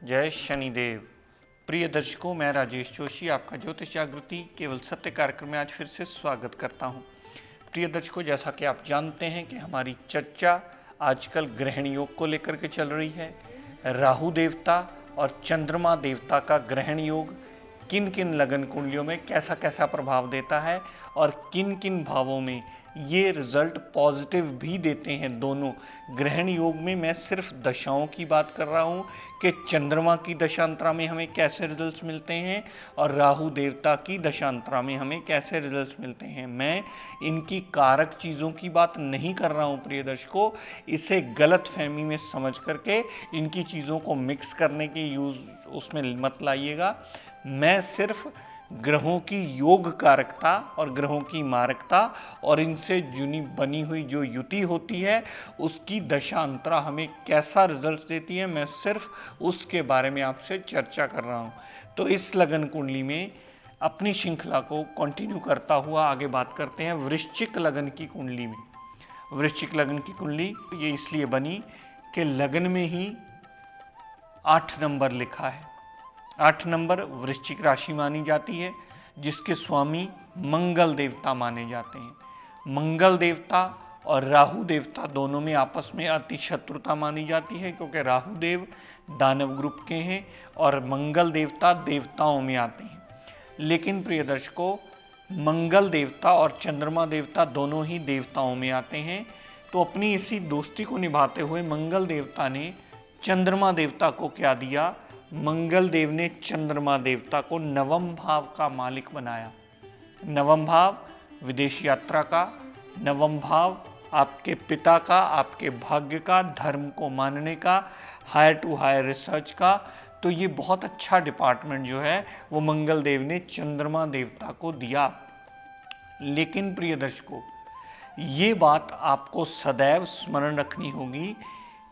जय शनिदेव। प्रिय दर्शकों, मैं राजेश जोशी आपका ज्योतिष जागृति केवल सत्य कार्यक्रम में आज फिर से स्वागत करता हूं। प्रिय दर्शकों, जैसा कि आप जानते हैं कि हमारी चर्चा आजकल ग्रहण योग को लेकर के चल रही है। राहु देवता और चंद्रमा देवता का ग्रहण योग किन किन लगन कुंडलियों में कैसा कैसा प्रभाव देता है और किन किन भावों में ये रिजल्ट पॉजिटिव भी देते हैं। दोनों ग्रहण योग में मैं सिर्फ दशाओं की बात कर रहा हूँ कि चंद्रमा की दशांतरा में हमें कैसे रिजल्ट्स मिलते हैं और राहु देवता की दशांतरा में हमें कैसे रिजल्ट्स मिलते हैं। मैं इनकी कारक चीज़ों की बात नहीं कर रहा हूँ प्रिय दर्शकों। इसे गलत फहमी में समझ करके इनकी चीज़ों को मिक्स करने के यूज़ उसमें मत लाइएगा। मैं सिर्फ ग्रहों की योग कारकता और ग्रहों की मारकता और इनसे जुनी बनी हुई जो युति होती है उसकी दशांतरा हमें कैसा रिजल्ट देती है, मैं सिर्फ उसके बारे में आपसे चर्चा कर रहा हूँ। तो इस लगन कुंडली में अपनी श्रृंखला को कंटिन्यू करता हुआ आगे बात करते हैं वृश्चिक लगन की कुंडली में। वृश्चिक लगन की कुंडली ये इसलिए बनी कि लगन में ही 8 नंबर लिखा है। 8 नंबर वृश्चिक राशि मानी जाती है जिसके स्वामी मंगल देवता माने जाते हैं। मंगल देवता और राहु देवता दोनों में आपस में अति शत्रुता मानी जाती है क्योंकि राहु देव दानव ग्रुप के हैं और मंगल देवता देवताओं में आते हैं। लेकिन प्रिय दर्शकों, मंगल देवता और चंद्रमा देवता दोनों ही देवताओं में आते हैं। तो अपनी इसी दोस्ती को निभाते हुए मंगल देवता ने चंद्रमा देवता को क्या दिया, मंगल देव ने चंद्रमा देवता को नवम भाव का मालिक बनाया। नवम भाव विदेश यात्रा का, नवम भाव आपके पिता का, आपके भाग्य का, धर्म को मानने का, हायर टू हायर रिसर्च का। तो ये बहुत अच्छा डिपार्टमेंट जो है वो मंगल देव ने चंद्रमा देवता को दिया। लेकिन प्रिय दर्शकों, ये बात आपको सदैव स्मरण रखनी होगी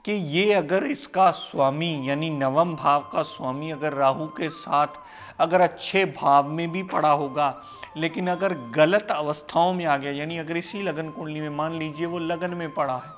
कि ये अगर इसका स्वामी यानी नवम भाव का स्वामी अगर राहु के साथ अगर अच्छे भाव में भी पड़ा होगा, लेकिन अगर गलत अवस्थाओं में आ गया, यानी अगर इसी लगन कुंडली में मान लीजिए वो लगन में पड़ा है,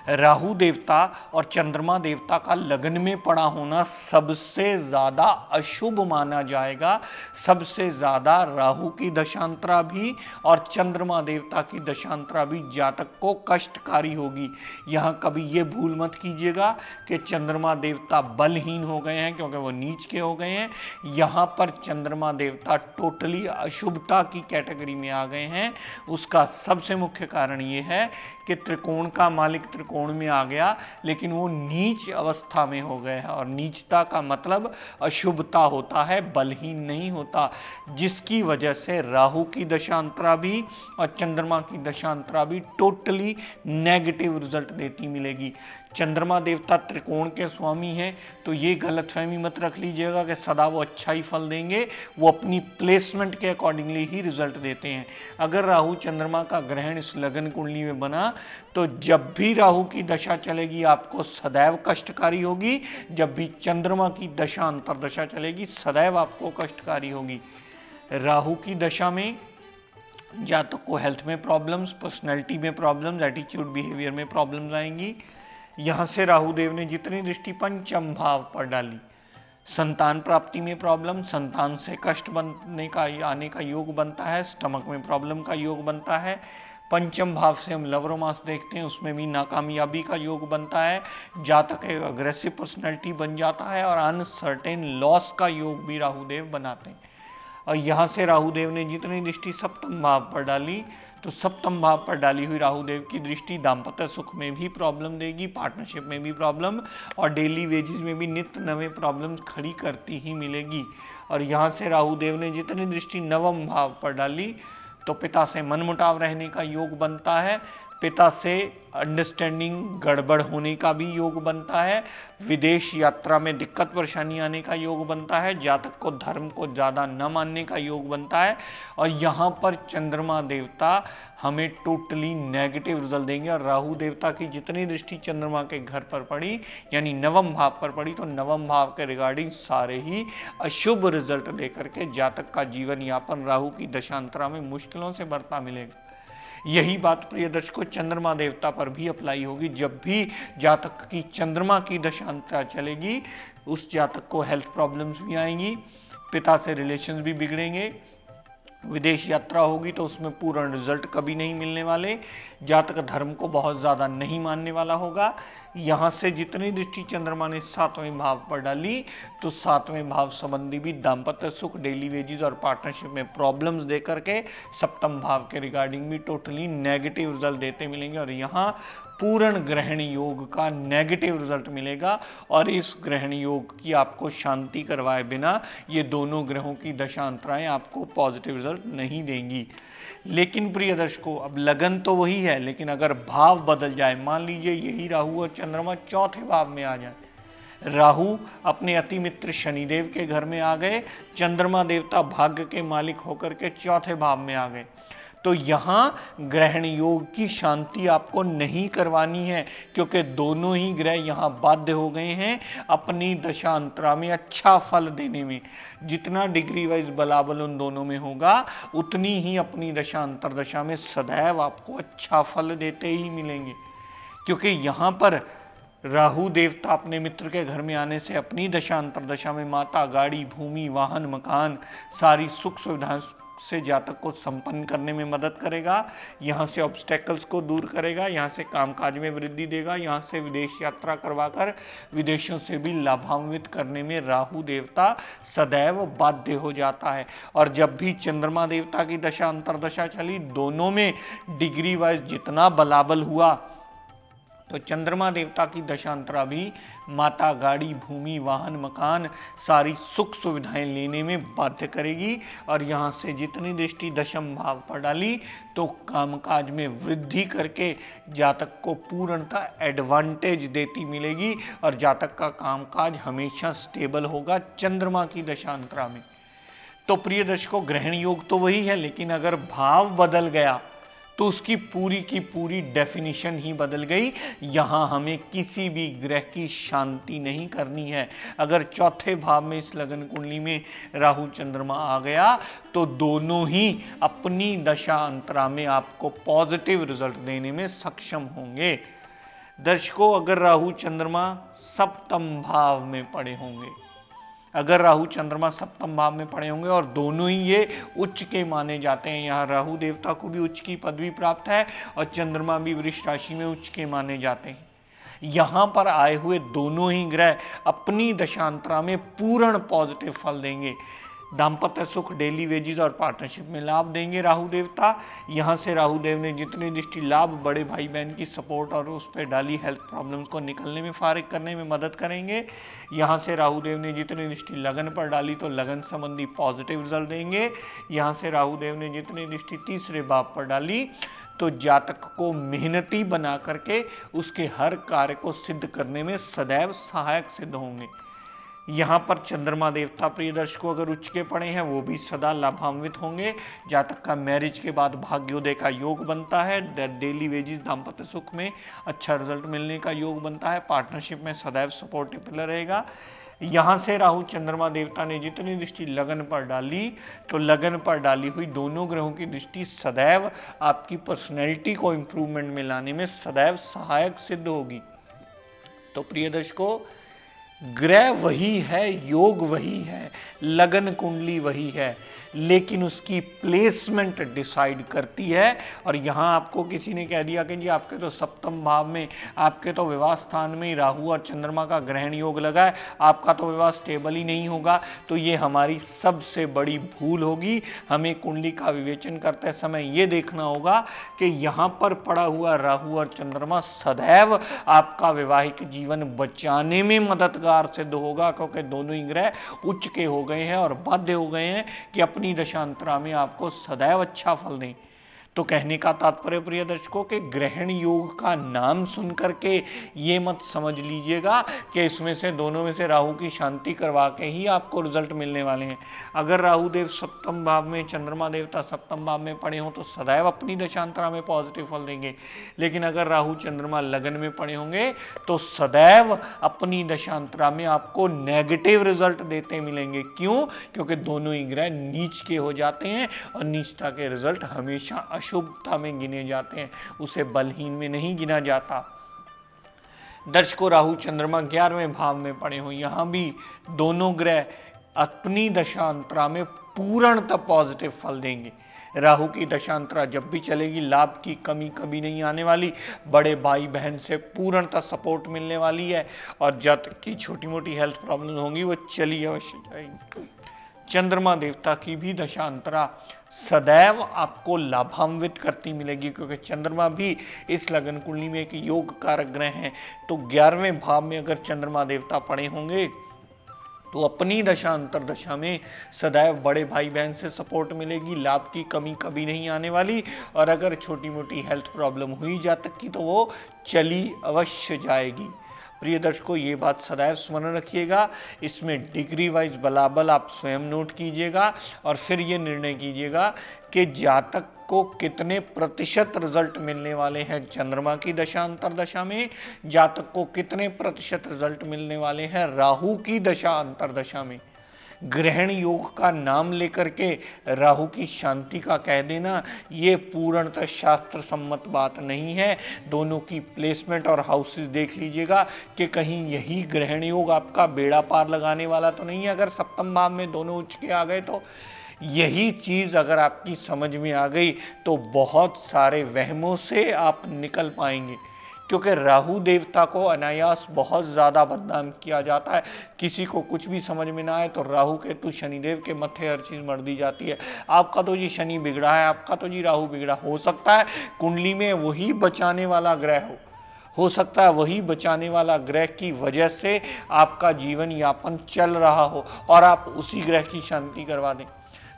राहु देवता और चंद्रमा देवता का लगन में पड़ा होना सबसे ज़्यादा अशुभ माना जाएगा। सबसे ज़्यादा राहु की दशांतरा भी और चंद्रमा देवता की दशांतरा भी जातक को कष्टकारी होगी। यहाँ कभी ये भूल मत कीजिएगा कि चंद्रमा देवता बलहीन हो गए हैं क्योंकि वो नीच के हो गए हैं। यहाँ पर चंद्रमा देवता टोटली अशुभता की कैटेगरी में आ गए हैं। उसका सबसे मुख्य कारण ये है कि त्रिकोण का मालिक त्रिकोण में आ गया लेकिन वो नीच अवस्था में हो गए हैं और नीचता का मतलब अशुभता होता है, बलहीन नहीं होता, जिसकी वजह से राहु की दशांतरा भी और चंद्रमा की दशांतरा भी टोटली नेगेटिव रिजल्ट देती मिलेगी। चंद्रमा देवता त्रिकोण के स्वामी हैं तो ये गलतफहमी मत रख लीजिएगा कि सदा वो अच्छा ही फल देंगे। वो अपनी प्लेसमेंट के अकॉर्डिंगली ही रिजल्ट देते हैं। अगर राहु चंद्रमा का ग्रहण इस लगन कुंडली में बना तो जब भी राहु की दशा चलेगी आपको सदैव कष्टकारी होगी। जब भी चंद्रमा की दशा अंतर दशा चलेगी सदैव आपको कष्टकारी होगी। राहु की दशा में जातक को हेल्थ में प्रॉब्लम्स, पर्सनैलिटी में प्रॉब्लम्स, एटीट्यूड बिहेवियर में प्रॉब्लम्स आएंगी। यहाँ से राहुदेव ने जितनी दृष्टि पंचम भाव पर डाली, संतान प्राप्ति में प्रॉब्लम, संतान से कष्ट बनने का आने का योग बनता है, स्टमक में प्रॉब्लम का योग बनता है। पंचम भाव से हम लव रोमांस देखते हैं, उसमें भी नाकामयाबी का योग बनता है। जातक एक अग्रेसिव पर्सनैलिटी बन जाता है और अनसर्टेन लॉस का योग भी राहुदेव बनाते हैं। और यहाँ से राहुदेव ने जितनी दृष्टि सप्तम भाव पर डाली तो सप्तम भाव पर डाली हुई राहुदेव की दृष्टि दाम्पत्य सुख में भी प्रॉब्लम देगी, पार्टनरशिप में भी प्रॉब्लम और डेली वेजेस में भी नित्य नवे प्रॉब्लम खड़ी करती ही मिलेगी। और यहाँ से राहुदेव ने जितनी दृष्टि नवम भाव पर डाली तो पिता से मनमुटाव रहने का योग बनता है, पिता से अंडरस्टैंडिंग गड़बड़ होने का भी योग बनता है, विदेश यात्रा में दिक्कत परेशानी आने का योग बनता है, जातक को धर्म को ज़्यादा न मानने का योग बनता है। और यहाँ पर चंद्रमा देवता हमें टोटली नेगेटिव रिजल्ट देंगे। और राहु देवता की जितनी दृष्टि चंद्रमा के घर पर पड़ी यानी नवम भाव पर पड़ी, तो नवम भाव के रिगार्डिंग सारे ही अशुभ रिजल्ट देकर के जातक का जीवन यापन राहु की दशांतरा में मुश्किलों से बढ़ता मिलेगा। यही बात प्रिय दर्शकों चंद्रमा देवता पर भी अप्लाई होगी। जब भी जातक की चंद्रमा की दशांतरा चलेगी, उस जातक को हेल्थ प्रॉब्लम्स भी आएंगी, पिता से रिलेशंस भी बिगड़ेंगे, विदेश यात्रा होगी तो उसमें पूर्ण रिजल्ट कभी नहीं मिलने वाले, जातक धर्म को बहुत ज़्यादा नहीं मानने वाला होगा। यहाँ से जितनी दृष्टि चंद्रमा ने 7वें भाव पर डाली, तो 7वें भाव संबंधी भी दाम्पत्य सुख, डेली वेजेस और पार्टनरशिप में प्रॉब्लम्स दे करके 7म भाव के रिगार्डिंग भी टोटली नेगेटिव रिजल्ट देते मिलेंगे। और यहाँ पूर्ण ग्रहण योग का नेगेटिव रिजल्ट मिलेगा। और इस ग्रहण योग की आपको शांति करवाए बिना ये दोनों ग्रहों की दशांतराएं आपको पॉजिटिव रिजल्ट नहीं देंगी। लेकिन प्रिय दर्शकों, अब लगन तो वही है, लेकिन अगर भाव बदल जाए, मान लीजिए यही राहु और चंद्रमा चौथे भाव में आ जाए, राहु अपने अति मित्र शनिदेव के घर में आ गए, चंद्रमा देवता भाग्य के मालिक होकर के चौथे भाव में आ गए, तो यहाँ ग्रहण योग की शांति आपको नहीं करवानी है, क्योंकि दोनों ही ग्रह यहाँ बाध्य हो गए हैं अपनी दशांतरा में अच्छा फल देने में। जितना डिग्री वाइज बलाबल उन दोनों में होगा, उतनी ही अपनी दशांतर दशा में सदैव आपको अच्छा फल देते ही मिलेंगे। क्योंकि यहाँ पर राहु देवता अपने मित्र के घर में आने से अपनी दशांतर दशा में माता, गाड़ी, भूमि, वाहन, मकान, सारी सुख सुविधाएं से जातक को संपन्न करने में मदद करेगा, यहाँ से ऑब्स्टेकल्स को दूर करेगा, यहाँ से कामकाज में वृद्धि देगा, यहाँ से विदेश यात्रा करवाकर विदेशों से भी लाभान्वित करने में राहु देवता सदैव बाध्य हो जाता है। और जब भी चंद्रमा देवता की दशा अंतरदशा चली, दोनों में डिग्री वाइज जितना बलाबल हुआ, तो चंद्रमा देवता की दशांतरा भी माता, गाड़ी, भूमि, वाहन, मकान, सारी सुख सुविधाएं लेने में बाध्य करेगी। और यहाँ से जितनी दृष्टि दशम भाव पर डाली, तो कामकाज में वृद्धि करके जातक को पूर्णतः एडवांटेज देती मिलेगी और जातक का कामकाज हमेशा स्टेबल होगा चंद्रमा की दशांतरा में। तो प्रिय दर्शकों, ग्रहण योग तो वही है, लेकिन अगर भाव बदल गया तो उसकी पूरी की पूरी डेफिनेशन ही बदल गई। यहाँ हमें किसी भी ग्रह की शांति नहीं करनी है। अगर चौथे भाव में इस लगन कुंडली में राहु चंद्रमा आ गया, तो दोनों ही अपनी दशा अंतरा में आपको पॉजिटिव रिजल्ट देने में सक्षम होंगे। दर्शकों, अगर राहु चंद्रमा सप्तम भाव में पड़े होंगे, अगर राहु चंद्रमा सप्तम भाव में पड़े होंगे और दोनों ही ये उच्च के माने जाते हैं, यहाँ राहु देवता को भी उच्च की पदवी प्राप्त है और चंद्रमा भी वृष राशि में उच्च के माने जाते हैं, यहाँ पर आए हुए दोनों ही ग्रह अपनी दशांतरा में पूर्ण पॉजिटिव फल देंगे। दाम्पत्य सुख, डेली वेजेस और पार्टनरशिप में लाभ देंगे राहु देवता। यहाँ से राहु देव ने जितनी दृष्टि लाभ, बड़े भाई बहन की सपोर्ट और उस पर डाली हेल्थ प्रॉब्लम्स को निकलने में, फारिग करने में मदद करेंगे। यहाँ से राहु देव ने जितनी दृष्टि लगन पर डाली, तो लगन संबंधी पॉजिटिव रिजल्ट देंगे। यहाँ से राहु देव ने जितनी दृष्टि तीसरे भाव पर डाली, तो जातक को मेहनती बना करके उसके हर कार्य को सिद्ध करने में सदैव सहायक सिद्ध होंगे। यहाँ पर चंद्रमा देवता प्रिय दर्शकों अगर उच्च के पड़े हैं, वो भी सदा लाभान्वित होंगे। जातक का मैरिज के बाद भाग्योदय का योग बनता है, डेली वेजेस, दाम्पत्य सुख में अच्छा रिजल्ट मिलने का योग बनता है, पार्टनरशिप में सदैव सपोर्टिव पिलर रहेगा। यहाँ से राहु चंद्रमा देवता ने जितनी दृष्टि लगन पर डाली, तो लगन पर डाली हुई दोनों ग्रहों की दृष्टि सदैव आपकी पर्सनैलिटी को इम्प्रूवमेंट में लाने में सदैव सहायक सिद्ध होगी। तो प्रिय दर्शकों, ग्रह वही है, योग वही है, लगन कुंडली वही है, लेकिन उसकी प्लेसमेंट डिसाइड करती है। और यहाँ आपको किसी ने कह दिया कि जी आपके तो सप्तम भाव में, आपके तो विवाह स्थान में राहु और चंद्रमा का ग्रहण योग लगा है, आपका तो विवाह स्टेबल ही नहीं होगा, तो ये हमारी सबसे बड़ी भूल होगी। हमें कुंडली का विवेचन करते समय ये देखना होगा कि यहाँ पर पड़ा हुआ राहु और चंद्रमा सदैव आपका वैवाहिक जीवन बचाने में मददगार सिद्ध होगा, क्योंकि दोनों ही ग्रह उच्च के हो गए हैं और बाध्य हो गए हैं कि अपनी दशांतरा में आपको सदैव अच्छा फल दें। तो कहने का तात्पर्य प्रिय दर्शकों के ग्रहण योग का नाम सुन करके ये मत समझ लीजिएगा कि इसमें से दोनों में से राहु की शांति करवा के ही आपको रिजल्ट मिलने वाले हैं। अगर राहु देव सप्तम भाव में, चंद्रमा देवता सप्तम भाव में पड़े हों तो सदैव अपनी दशांतरा में पॉजिटिव फल देंगे, लेकिन अगर राहु चंद्रमा लगन में पड़े होंगे तो सदैव अपनी दशांतरा में आपको नेगेटिव रिजल्ट देते मिलेंगे। क्यों? क्योंकि दोनों ही ग्रह नीच के हो जाते हैं और नीचता के रिजल्ट हमेशा अशुभता में गिने जाते हैं, उसे बलहीन में नहीं गिना जाता। दर्शकों, राहु चंद्रमा 11वें भाव में पड़े हो, यहां भी दोनों ग्रह अपनी दशांतरा में पूर्णतः पॉजिटिव फल देंगे। राहु की दशांतरा जब भी चलेगी लाभ की कमी कभी नहीं आने वाली, बड़े भाई बहन से पूर्णतः सपोर्ट मिलने वाली है और जातक की छोटी मोटी हेल्थ प्रॉब्लम होंगी वो चली अवश्य जाएगी। चंद्रमा देवता की भी दशांतरा सदैव आपको लाभान्वित करती मिलेगी, क्योंकि चंद्रमा भी इस लगन कुंडली में एक योग कारक ग्रह हैं। तो 11वें भाव में अगर चंद्रमा देवता पड़े होंगे तो अपनी दशांतर दशा में सदैव बड़े भाई बहन से सपोर्ट मिलेगी, लाभ की कमी कभी नहीं आने वाली, और अगर छोटी मोटी हेल्थ प्रॉब्लम हुई जातक की तो वो चली अवश्य जाएगी। प्रिय दर्शकों, ये बात सदैव स्मरण रखिएगा, इसमें डिग्री वाइज बलाबल आप स्वयं नोट कीजिएगा और फिर ये निर्णय कीजिएगा कि जातक को कितने प्रतिशत रिजल्ट मिलने वाले हैं चंद्रमा की दशा अंतर दशा में, जातक को कितने प्रतिशत रिजल्ट मिलने वाले हैं राहु की दशा अंतर दशा में। ग्रहण योग का नाम लेकर के राहु की शांति का कह देना ये पूर्णतः शास्त्र सम्मत बात नहीं है। दोनों की प्लेसमेंट और हाउसेस देख लीजिएगा कि कहीं यही ग्रहण योग आपका बेड़ा पार लगाने वाला तो नहीं है। अगर सप्तम भाव में दोनों उच्च के आ गए तो यही चीज़ अगर आपकी समझ में आ गई तो बहुत सारे वहमों से आप निकल पाएंगे, क्योंकि राहु देवता को अनायास बहुत ज़्यादा बदनाम किया जाता है। किसी को कुछ भी समझ में ना आए तो राहु केतु शनिदेव के मत्थे हर चीज़ मर दी जाती है। आपका तो जी शनि बिगड़ा है, आपका तो जी राहु बिगड़ा। हो सकता है कुंडली में वही बचाने वाला ग्रह हो सकता है वही बचाने वाला ग्रह की वजह से आपका जीवन यापन चल रहा हो और आप उसी ग्रह की शांति करवा दें।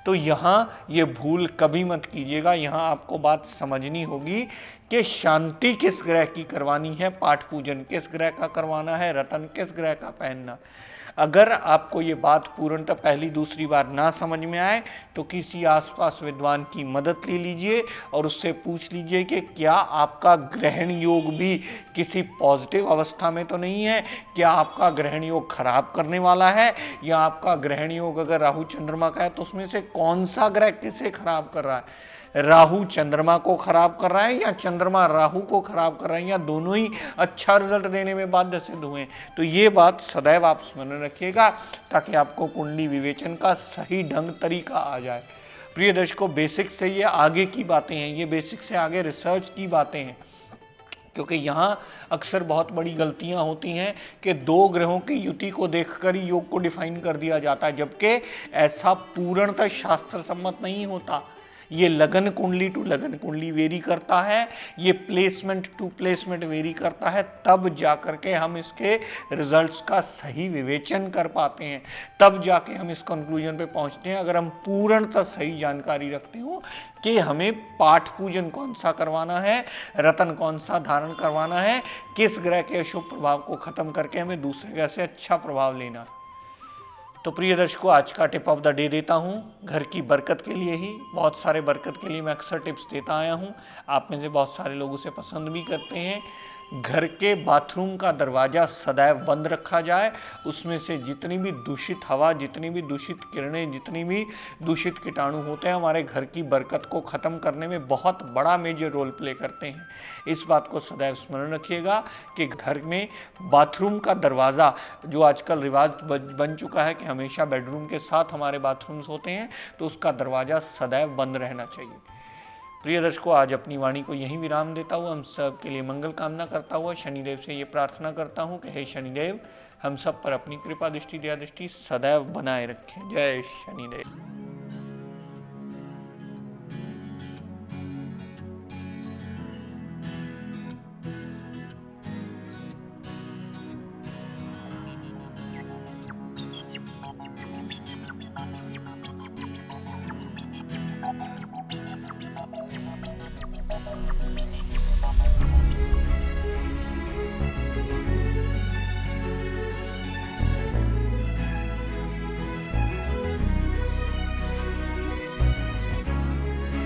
तो यहाँ ये भूल कभी मत कीजिएगा। यहाँ आपको बात समझनी होगी कि शांति किस ग्रह की करवानी है, पाठ पूजन किस ग्रह का करवाना है, रतन किस ग्रह का पहनना। अगर आपको ये बात पूर्णतः पहली दूसरी बार ना समझ में आए तो किसी आसपास विद्वान की मदद ले लीजिए और उससे पूछ लीजिए कि क्या आपका ग्रहण योग भी किसी पॉजिटिव अवस्था में तो नहीं है, क्या आपका ग्रहण योग खराब करने वाला है, या आपका ग्रहण योग अगर राहु चंद्रमा का है तो उसमें से कौन सा ग्रह किसे खराब कर रहा है। राहु चंद्रमा को खराब कर रहा है या चंद्रमा राहु को खराब कर रहा है, या दोनों ही अच्छा रिजल्ट देने में बाध्य सिद्ध हुए। तो ये बात सदैव आप स्मरण रखिएगा ताकि आपको कुंडली विवेचन का सही ढंग तरीका आ जाए। प्रिय दर्शकों, बेसिक से ये आगे की बातें हैं, ये बेसिक से आगे रिसर्च की बातें हैं, क्योंकि यहाँ अक्सर बहुत बड़ी गलतियाँ होती हैं कि दो ग्रहों की युति को देखकर ही योग को डिफाइन कर दिया जाता है, जबकि ऐसा पूर्णतः शास्त्र सम्मत नहीं होता। ये लगन कुंडली टू लगन कुंडली वेरी करता है, ये प्लेसमेंट टू प्लेसमेंट वेरी करता है, तब जाकर के हम इसके रिजल्ट्स का सही विवेचन कर पाते हैं, तब जाके हम इस कंक्लूजन पे पहुंचते हैं। अगर हम पूर्णतः सही जानकारी रखते हो कि हमें पाठ पूजन कौन सा करवाना है, रतन कौन सा धारण करवाना है, किस ग्रह के अशुभ प्रभाव को खत्म करके हमें दूसरे ग्रह से अच्छा प्रभाव लेना है। तो प्रिय दर्शकों, आज का टिप ऑफ द डे देता हूँ, घर की बरकत के लिए ही। बहुत सारे बरकत के लिए मैं अक्सर टिप्स देता आया हूँ, आप में से बहुत सारे लोग उसे पसंद भी करते हैं। घर के बाथरूम का दरवाज़ा सदैव बंद रखा जाए, उसमें से जितनी भी दूषित हवा, जितनी भी दूषित किरणें, जितनी भी दूषित कीटाणु होते हैं हमारे घर की बरकत को ख़त्म करने में बहुत बड़ा मेजर रोल प्ले करते हैं। इस बात को सदैव स्मरण रखिएगा कि घर में बाथरूम का दरवाज़ा, जो आजकल रिवाज बन चुका है कि हमेशा बेडरूम के साथ हमारे बाथरूम्स होते हैं, तो उसका दरवाज़ा सदैव बंद रहना चाहिए। प्रिय दर्शकों, आज अपनी वाणी को यहीं विराम देता हुआ हम सब के लिए मंगल कामना करता हुआ शनिदेव से ये प्रार्थना करता हूँ कि हे शनिदेव, हम सब पर अपनी कृपा दृष्टि दया दृष्टि सदैव बनाए रखें। जय शनिदेव।